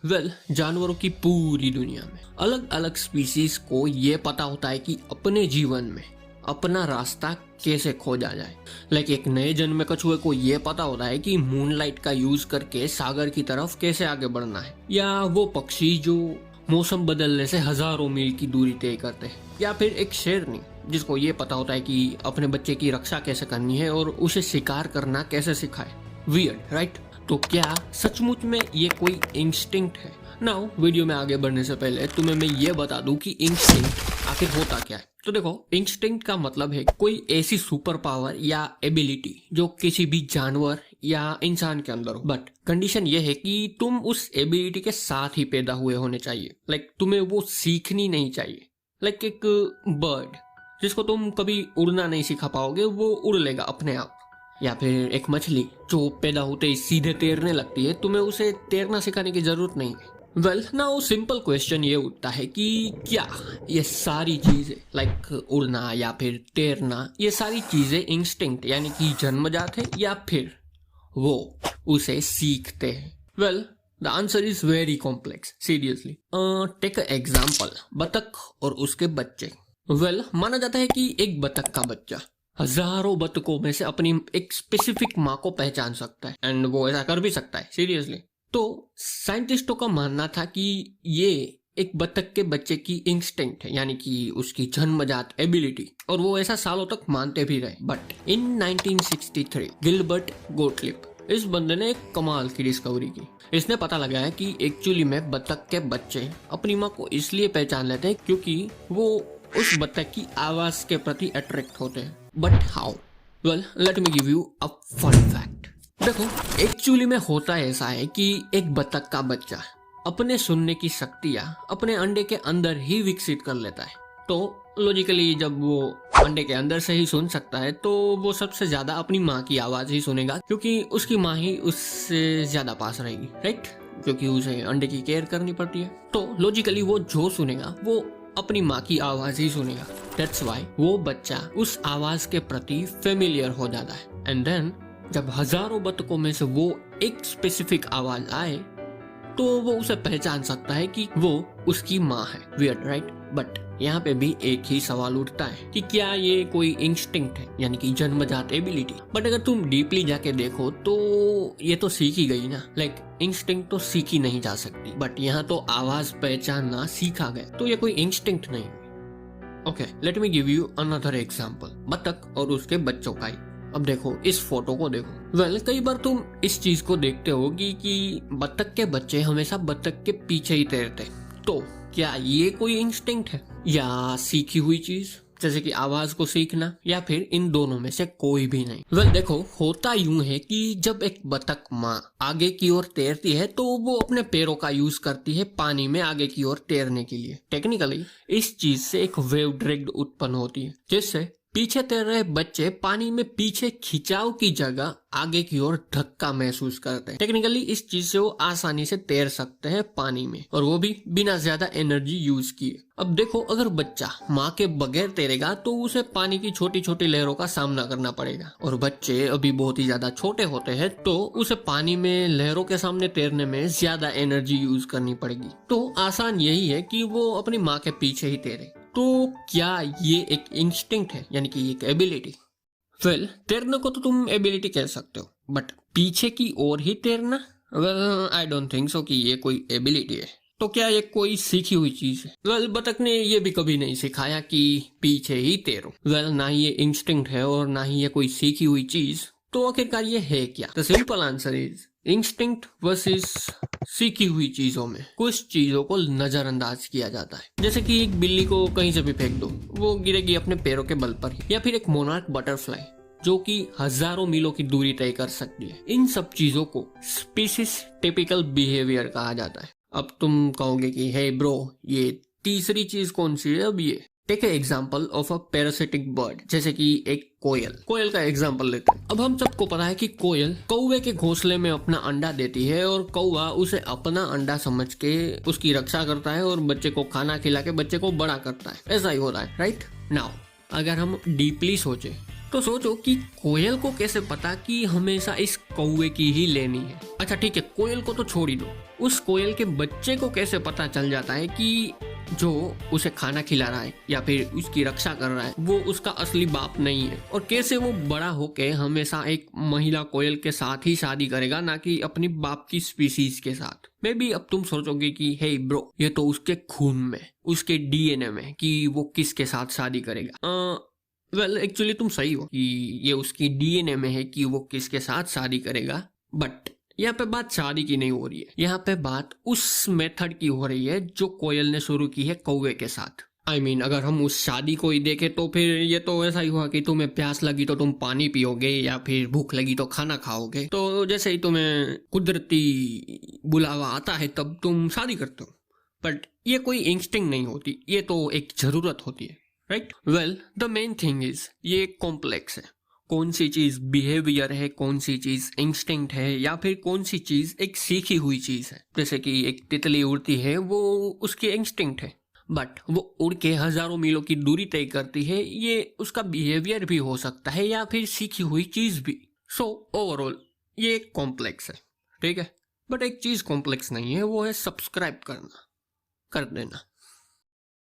जानवरों की पूरी दुनिया में अलग अलग स्पीसीज को ये पता होता है कि अपने जीवन में अपना रास्ता कैसे खोजा जाए। एक नए जन्मे कछुए को ये पता होता है कि मूनलाइट का यूज करके सागर की तरफ कैसे आगे बढ़ना है, या वो पक्षी जो मौसम बदलने से हजारों मील की दूरी तय करते हैं, या फिर एक शेरनी जिसको ये पता होता है कि अपने बच्चे की रक्षा कैसे करनी है और उसे शिकार करना कैसे सिखाए। Weird right? तो क्या सचमुच में ये कोई इंस्टिंक्ट है? नाउ वीडियो में आगे बढ़ने से पहले तुम्हें मैं ये बता दूं कि इंस्टिंक्ट आखिर होता क्या है। तो देखो, इंस्टिंक्ट का मतलब है कोई ऐसी सुपर पावर या एबिलिटी जो किसी भी जानवर या इंसान के अंदर हो, बट कंडीशन ये है कि तुम उस एबिलिटी के साथ ही पैदा हुए होने चाहिए। तुम्हें वो सीखनी नहीं चाहिए। एक बर्ड जिसको तुम कभी उड़ना नहीं सिखा पाओगे, वो उड़ लेगा अपने आप। या फिर एक मछली जो पैदा होते ही सीधे तैरने लगती है, तुम्हें उसे तैरना सिखाने की जरूरत नहीं है। नाउ सिंपल क्वेश्चन ये उठता है कि क्या ये सारी चीजें उड़ना या फिर तैरना, ये सारी चीजें इंस्टिंक्ट यानी कि जन्मजात है या फिर वो उसे सीखते हैं? The answer is very complex, seriously. Take example, बतख और उसके बच्चे। माना जाता है कि एक बतख का बच्चा हजारों बतखों में से अपनी एक स्पेसिफिक माँ को पहचान सकता है, एंड वो ऐसा कर भी सकता है, सीरियसली। तो साइंटिस्टों का मानना था कि ये एक बतख के बच्चे की इंस्टिंक्ट है, यानी कि उसकी जन्मजात एबिलिटी, और वो ऐसा सालों तक मानते भी रहे। बट इन 1963 गिलबर्ट गोटलिब, इस बंदे ने एक कमाल की डिस्कवरी की। इसने पता लगाया कि एक्चुअली में बतख के बच्चे अपनी माँ को इसलिए पहचान लेते हैं क्योंकि वो उस बतख की आवाज के प्रति अट्रैक्ट होते हैं। But how? Let me give you a fun fact. देखो, एक्चुअली में होता ऐसा है कि एक बतख का बच्चा अपने सुनने की शक्तियां अपने अंडे के अंदर ही विकसित कर लेता है। तो लॉजिकली जब वो अंडे के अंदर से ही सुन सकता है, तो वो सबसे ज्यादा अपनी माँ की आवाज ही सुनेगा, क्योंकि उसकी माँ ही उससे ज्यादा पास रहेगी, राइट? क्योंकि उसे अंडे की केयर करनी पड़ती है। तो लॉजिकली वो जो सुनेगा वो अपनी माँ की आवाज ही सुनेगा। दैट्स व्हाई वो बच्चा उस आवाज के प्रति फेमिलियर हो जाता है। एंड देन जब हजारों बतखों में से वो एक स्पेसिफिक आवाज आए, तो वो उसे पहचान सकता है कि वो उसकी माँ है। Weird right? बट यहाँ पे भी एक ही सवाल उठता है कि क्या ये कोई इंस्टिंक्ट है, यानी कि जन्मजात एबिलिटी? बट अगर तुम डीपली जाके देखो तो ये तो सीखी गई ना। इंस्टिंक्ट तो सीखी नहीं जा सकती, बट यहाँ तो आवाज पहचानना सीखा गया, तो ये कोई इंस्टिंक्ट नहीं। Okay, late me give you another example, बतख और उसके बच्चों का ही। अब देखो, इस फोटो को देखो। कई बार तुम इस चीज को देखते होगी कि बतख के बच्चे हमेशा बतख के पीछे ही तैरते। तो क्या ये कोई इंस्टिंक्ट है या सीखी हुई चीज, जैसे कि आवाज को सीखना, या फिर इन दोनों में से कोई भी नहीं? देखो, होता यूं है कि जब एक बतख माँ आगे की ओर तैरती है, तो वो अपने पैरों का यूज करती है पानी में आगे की ओर तैरने के लिए। टेक्निकली इस चीज से एक वेव ड्रैग उत्पन्न होती है, जिससे पीछे तैर रहे बच्चे पानी में पीछे खिंचाव की जगह आगे की ओर धक्का महसूस करते हैं। टेक्निकली इस चीज से वो आसानी से तैर सकते हैं पानी में, और वो भी बिना ज्यादा एनर्जी यूज किए। अब देखो, अगर बच्चा माँ के बगैर तैरेगा तो उसे पानी की छोटी छोटी लहरों का सामना करना पड़ेगा, और बच्चे अभी बहुत ही ज्यादा छोटे होते हैं, तो उसे पानी में लहरों के सामने तैरने में ज्यादा एनर्जी यूज करनी पड़ेगी। तो आसान यही है कि वो अपनी माँ के पीछे ही तैरे। तो क्या ये एक इंस्टिंक्ट है, यानी कि एक एबिलिटी? तैरने को तो तुम एबिलिटी कह सकते हो, बट पीछे की ओर ही तैरना, आई डोंट थिंक सो कि ये कोई एबिलिटी है। तो क्या ये कोई सीखी हुई चीज है? बतख ने ये भी कभी नहीं सिखाया कि पीछे ही तैरो। ना ही ये इंस्टिंक्ट है और ना ही ये कोई सीखी हुई चीज। तो आखिरकार ये है क्या? The simple answer is instinct versus सीखी हुई चीजों में कुछ चीजों को नजरअंदाज किया जाता है। जैसे कि एक बिल्ली को कहीं से भी फेंक दो, वो गिरेगी अपने पैरों के बल पर ही। या फिर एक मोनार्क बटरफ्लाई जो कि हजारों मीलों की दूरी तय कर सकती है। इन सब चीजों को स्पीसीज टिपिकल बिहेवियर कहा जाता है। अब तुम कहोगे कि हे ब्रो, ये तीसरी चीज कौन सी है? अब ये take a example of a parasitic bird, जैसे कि एक कोयल का एग्जाम्पल लेते हैं। अब हम सबको पता है कि कोयल कौवे के घोंसले में अपना अंडा देती है, और कौवा उसे अपना अंडा समझ के उसकी रक्षा करता है और बच्चे को खाना खिला के बच्चे को बड़ा करता है। ऐसा ही हो रहा है, राइट? नाउ अगर हम डीपली सोचे तो सोचो कि कोयल को कैसे पता कि हमेशा इस कौवे की ही लेनी है। अच्छा ठीक है, कोयल को तो छोड़ ही दो, उस कोयल के बच्चे को कैसे पता चल जाता है कि जो उसे खाना खिला रहा है या फिर उसकी रक्षा कर रहा है वो उसका असली बाप नहीं है, और कैसे वो बड़ा होके हमेशा एक महिला कोयल के साथ ही शादी करेगा, ना कि अपनी बाप की स्पीसीज के साथ। मे बी अब तुम सोचोगे कि हे ब्रो, ये तो उसके खून में, उसके डीएनए में कि वो किसके साथ शादी करेगा। वेल एक्चुअली तुम सही हो कि ये उसकी डीएनए में है कि वो किसके साथ शादी करेगा, बट यहाँ पे बात शादी की नहीं हो रही है, यहाँ पे बात उस मेथड की हो रही है जो कोयल ने शुरू की है कौवे के साथ। I mean, अगर हम उस शादी को ही देखें तो फिर ये तो ऐसा ही हुआ कि तुम्हें प्यास लगी तो तुम पानी पियोगे या फिर भूख लगी तो खाना खाओगे। तो जैसे ही तुम्हें कुदरती बुलावा आता है तब तुम शादी करते हो, बट ये कोई इंस्टिंक्ट नहीं होती, ये तो एक जरूरत होती है, right? Well the main thing is ये कॉम्प्लेक्स है। कौन सी चीज बिहेवियर है, कौन सी चीज इंस्टिंक्ट है, या फिर कौन सी चीज एक सीखी हुई चीज है। जैसे कि एक तितली उड़ती है, वो उसकी इंस्टिंक्ट है, बट वो उड़ के हजारों मीलों की दूरी तय करती है, ये उसका बिहेवियर भी हो सकता है या फिर सीखी हुई चीज भी। सो ओवरऑल ये कॉम्प्लेक्स है, ठीक है। बट एक चीज कॉम्प्लेक्स नहीं है, वो है सब्सक्राइब करना, कर देना।